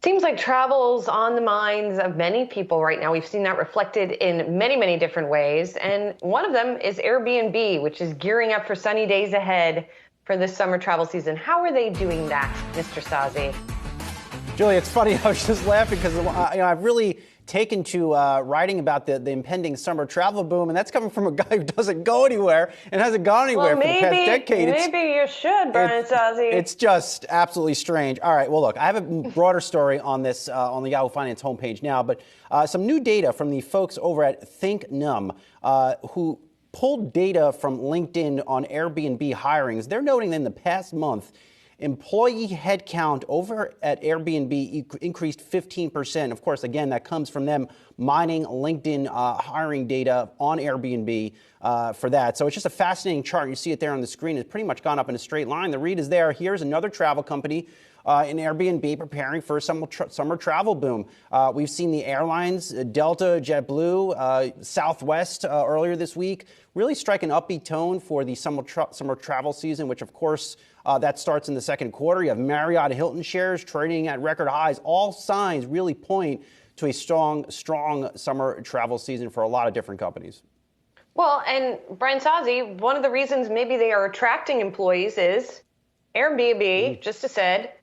Seems like travel's on the minds of many people right now. We've seen that reflected in many, many different ways. And one of them is Airbnb, which is gearing up for sunny days ahead for this summer travel season. How are they doing that, Mr. Sozzi? Julie, it's funny. I was just laughing because I've really taken to writing about the impending summer travel boom, and that's coming from a guy who doesn't go anywhere and hasn't gone anywhere for the past decade. Maybe you should, Brian Sozzi. It's just absolutely strange. All right, well, look, I have a broader story on this on the Yahoo Finance homepage now, but some new data from the folks over at ThinkNum who pulled data from LinkedIn on Airbnb hirings. They're noting that in the past month, employee headcount over at Airbnb increased 15%. Of course, again, that comes from them mining LinkedIn hiring data on Airbnb for that. So it's just a fascinating chart. You see it there on the screen. It's pretty much gone up in a straight line. The read is there. Here's another travel company in Airbnb preparing for a summer travel boom. We've seen the airlines, Delta, JetBlue, Southwest earlier this week, really strike an upbeat tone for the summer travel season, which, of course, that starts in the second quarter. You have Marriott and Hilton shares trading at record highs. All signs really point to a strong summer travel season for a lot of different companies. Well, and Brian Sozzi, one of the reasons maybe they are attracting employees is Airbnb, just as said,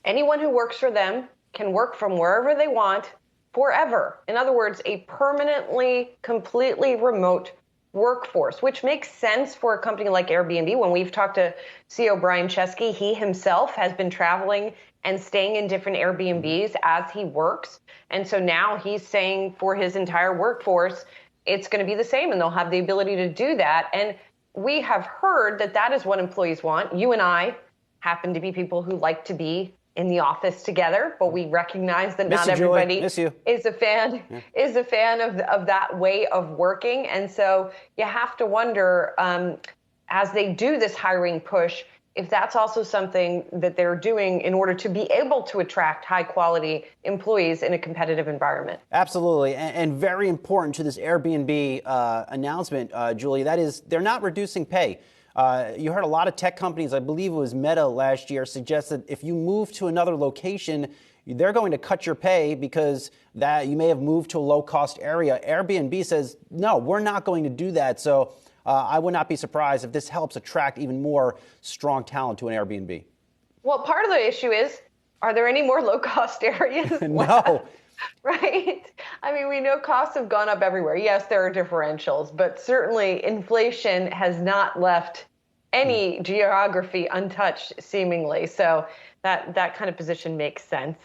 anyone who works for them can work from wherever they want forever. In other words, a permanently, completely remote workforce, which makes sense for a company like Airbnb. When we've talked to CEO Brian Chesky, he himself has been traveling and staying in different Airbnbs as he works. And so now he's saying for his entire workforce, it's going to be the same and they'll have the ability to do that. And we have heard that that is what employees want. You and I happen to be people who like to be in the office together, but we recognize that not everybody is a fan of that way of working. And so you have to wonder, as they do this hiring push, if that's also something that they're doing in order to be able to attract high quality employees in a competitive environment. Absolutely. And very important to this Airbnb announcement, Julie, that is they're not reducing pay. You heard a lot of tech companies, I believe it was Meta last year, suggest that if you move to another location, they're going to cut your pay because that you may have moved to a low-cost area. Airbnb says, no, we're not going to do that. So I would not be surprised if this helps attract even more strong talent to an Airbnb. Well, part of the issue is, are there any more low-cost areas? No. Right? I mean, we know costs have gone up everywhere. Yes, there are differentials, but certainly inflation has not left any geography untouched, seemingly. So that kind of position makes sense.